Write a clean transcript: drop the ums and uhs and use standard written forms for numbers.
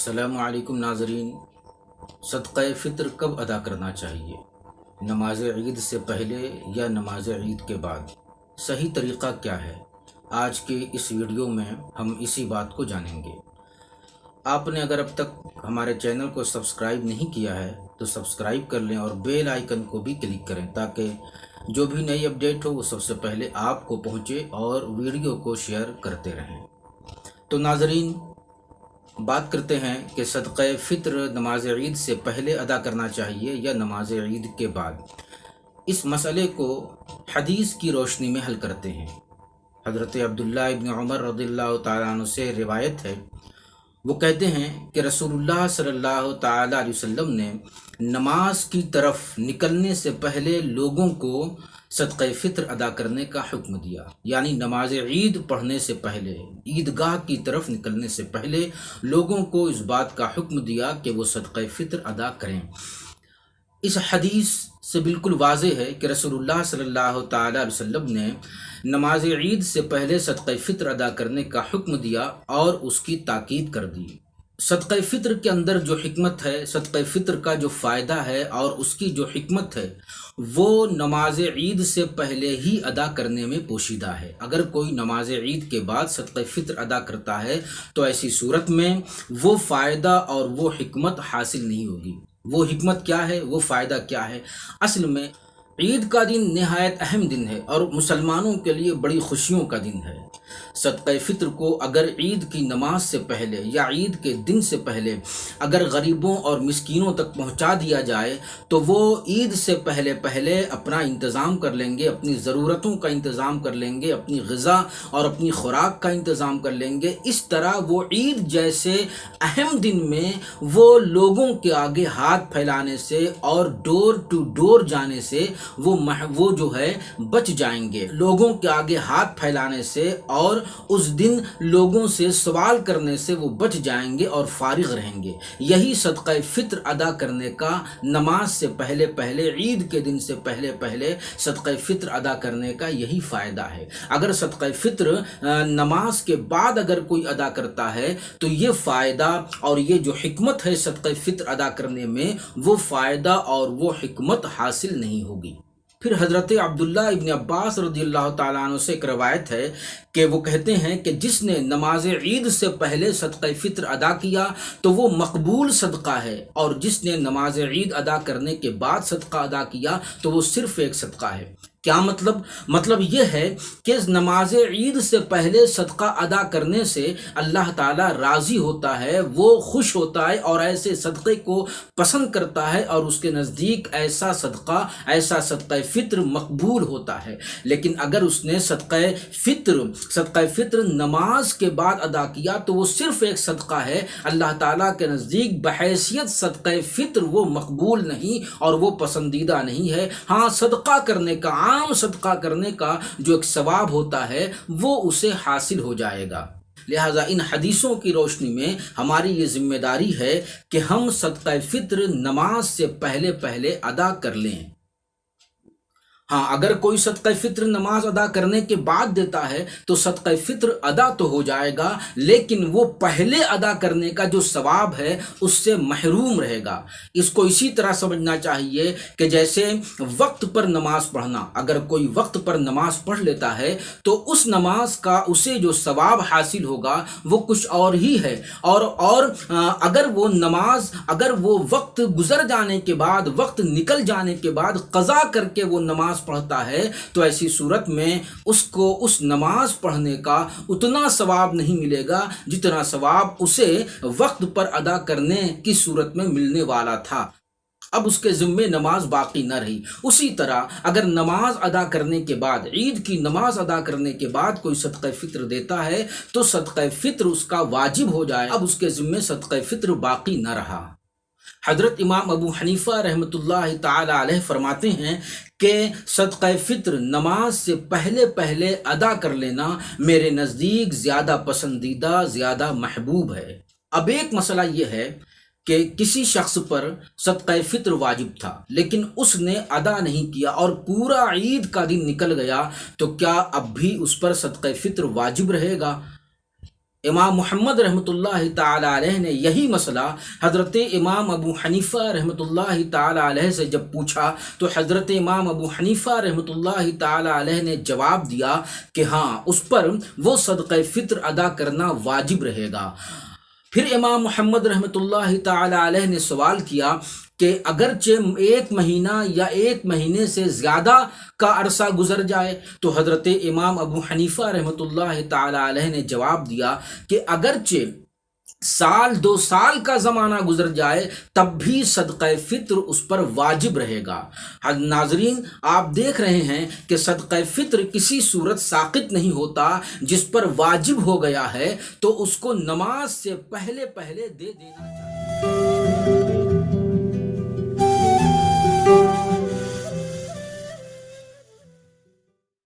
अस्सलामु अलैकुम नाज़रीन। सदक़ा फ़ितर कब अदा करना चाहिए? नमाज ईद से पहले या नमाज ईद के बाद? सही तरीक़ा क्या है? आज के इस वीडियो में हम इसी बात को जानेंगे। आपने अगर अब तक हमारे चैनल को सब्सक्राइब नहीं किया है तो सब्सक्राइब कर लें और बेल आइकन को भी क्लिक करें ताकि जो भी नई अपडेट हो वो सबसे पहले आपको पहुँचे और वीडियो को शेयर करते रहें। तो नाज़रीन, बात करते हैं कि सदक़ा फ़ितर नमाज ईद से पहले अदा करना चाहिए या नमाज ईद के बाद। इस मसले को हदीस की रोशनी में हल करते हैं। हज़रत अब्दुल्लाह इब्न उमर रज़ियल्लाहु ताला अन्हु से रिवायत है, वो कहते हैं कि रसूलुल्लाह सल्लल्लाहु ताला अलैहि वसल्लम ने नमाज की तरफ निकलने से पहले लोगों को सदक़ा फ़ितर अदा करने का हुक्म दिया। यानी नमाज ईद पढ़ने से पहले, ईदगाह की तरफ निकलने से पहले लोगों को इस बात का हुक्म दिया कि वो सदक़ा फ़ितर अदा करें। इस हदीस से बिल्कुल वाज़ेह है कि रसूलुल्लाह सल्लल्लाहु ताला अलैहि वसल्लम ने नमाज ईद से पहले सदक़ा फ़ितर अदा करने का हुक्म दिया और उसकी ताकीद कर दी। सदक़ा फ़ितर के अंदर जो हिकमत है, सदक़ा फ़ितर का जो फ़ायदा है और उसकी जो हिकमत है वो नमाज ईद से पहले ही अदा करने में पोशीदा है। अगर कोई नमाज ईद के बाद सदक़ा फ़ितर अदा करता है तो ऐसी सूरत में वो फ़ायदा और वो हिकमत हासिल नहीं होगी। वो हिकमत क्या है, वो फ़ायदा क्या है? असल में ईद का दिन नहायत अहम दिन है और मुसलमानों के लिए बड़ी खुशियों का दिन है। सदक़ा फ़ितर को अगर ईद की नमाज से पहले या ईद के दिन से पहले अगर गरीबों और मिस्कीनों तक पहुंचा दिया जाए तो वो ईद से पहले पहले अपना इंतज़ाम कर लेंगे, अपनी ज़रूरतों का इंतज़ाम कर लेंगे, अपनी ग़िज़ा और अपनी खुराक का इंतज़ाम कर लेंगे। इस तरह वो ईद जैसे अहम दिन में वो लोगों के आगे हाथ फैलाने से और डोर टू डोर जाने से वो जो है बच जाएंगे। लोगों के आगे हाथ फैलाने से और उस दिन लोगों से सवाल करने से वो बच जाएंगे और फारिग रहेंगे। यही सदक़ा फ़ितर अदा करने का, नमाज से पहले पहले, ईद के दिन से पहले पहले सदक़ा फ़ितर अदा करने का यही फ़ायदा है। अगर सदक़ा फ़ितर नमाज के बाद अगर कोई अदा करता है तो ये फ़ायदा और ये जो हिकमत है सदक़ा फ़ितर अदा करने में, वो फ़ायदा और वो हिकमत हासिल नहीं होगी। फिर हज़रत अब्दुल्लाह इब्न अब्बास रज़ियल्लाहु ताला अन्हु से एक रवायत है कि वो कहते हैं कि जिसने नमाज ईद से पहले सदक़ा फ़ितर अदा किया तो वो मकबूल सदक़ा है, और जिसने नमाज ईद अदा करने के बाद सदक़ा अदा किया तो वो सिर्फ़ एक सदक़ा है। क्या मतलब ये है कि नमाज ईद से पहले सदका अदा करने से अल्लाह ताला राज़ी होता है, वो खुश होता है और ऐसे सदक़े को पसंद करता है और उसके नज़दीक ऐसा सदक़ा फ़ितर मकबूल होता है। लेकिन अगर उसने सदक़ा फ़ितर नमाज के बाद अदा किया तो वो सिर्फ़ एक सदक़ा है, अल्लाह ताला के नज़दीक बहैसियत सदक़ा फ़ितर वो मकबूल नहीं और वो पसंदीदा नहीं है। हाँ, सदका करने का, आम सदका करने का जो एक सवाब होता है वो उसे हासिल हो जाएगा। लिहाजा इन हदीसों की रोशनी में हमारी ये जिम्मेदारी है कि हम सदका फ़ितर नमाज से पहले पहले अदा कर लें। हाँ, अगर कोई सदका फ़ितर नमाज अदा करने के बाद देता है तो सदका फ़ितर अदा तो हो जाएगा, लेकिन वो पहले अदा करने का जो सवाब है उससे महरूम रहेगा। इसको इसी तरह समझना चाहिए कि जैसे वक्त पर नमाज पढ़ना, अगर कोई वक्त पर नमाज पढ़ लेता है तो उस नमाज का उसे जो सवाब हासिल होगा वो कुछ और ही है। और अगर वो वक्त गुजर जाने के बाद, वक्त निकल जाने के बाद क़ज़ा करके वो नमाज पढ़ता है तो ऐसी सूरत में उसको उस नमाज पढ़ने का उतना सवाब नहीं मिलेगा जितना सवाब उसे वक्त पर अदा करने की सूरत में मिलने वाला था। अब उसके ज़िम्मे नमाज बाकी न रही। उसी तरह अगर नमाज अदा करने के बाद, ईद की नमाज अदा करने के बाद कोई सदक़ा फ़ितर देता है तो सदक़ा फ़ितर उसका वाजिब हो जाए, अब उसके ज़िम्मे सदक़ा फ़ितर बाकी न रहा। हज़रत इमाम अबू हनीफ़ा रहमतुल्लाह ताला अलैह फरमाते हैं कि सदक़ा फ़ितर नमाज से पहले पहले अदा कर लेना मेरे नज़दीक ज़्यादा पसंदीदा, ज़्यादा महबूब है। अब एक मसला ये है कि किसी शख्स पर सदक़ा फ़ितर वाजिब था लेकिन उसने अदा नहीं किया और पूरा ईद का दिन निकल गया, तो क्या अब भी उस पर सदक़ा फ़ितर वाजिब रहेगा? امام محمد رحمۃ اللہ تعالی علیہ نے یہی مسئلہ حضرت امام ابو حنیفہ رحمۃ اللہ تعالی علیہ سے جب پوچھا تو حضرت امام ابو حنیفہ رحمۃ اللہ تعالی علیہ نے جواب دیا کہ ہاں اس پر وہ صدقہ فطر ادا کرنا واجب رہے گا۔ پھر امام محمد رحمۃ اللہ تعالی علیہ نے سوال کیا کہ اگرچہ 1 مہینہ یا 1 مہینے سے زیادہ کا عرصہ گزر جائے، تو حضرت امام ابو حنیفہ رحمۃ اللہ تعالی علیہ نے جواب دیا کہ اگرچہ 1-2 سال کا زمانہ گزر جائے تب بھی صدقہ فطر اس پر واجب رہے گا۔ ناظرین، آپ دیکھ رہے ہیں کہ صدقہ فطر کسی صورت ساقط نہیں ہوتا، جس پر واجب ہو گیا ہے تو اس کو نماز سے پہلے دے دینا چاہیے۔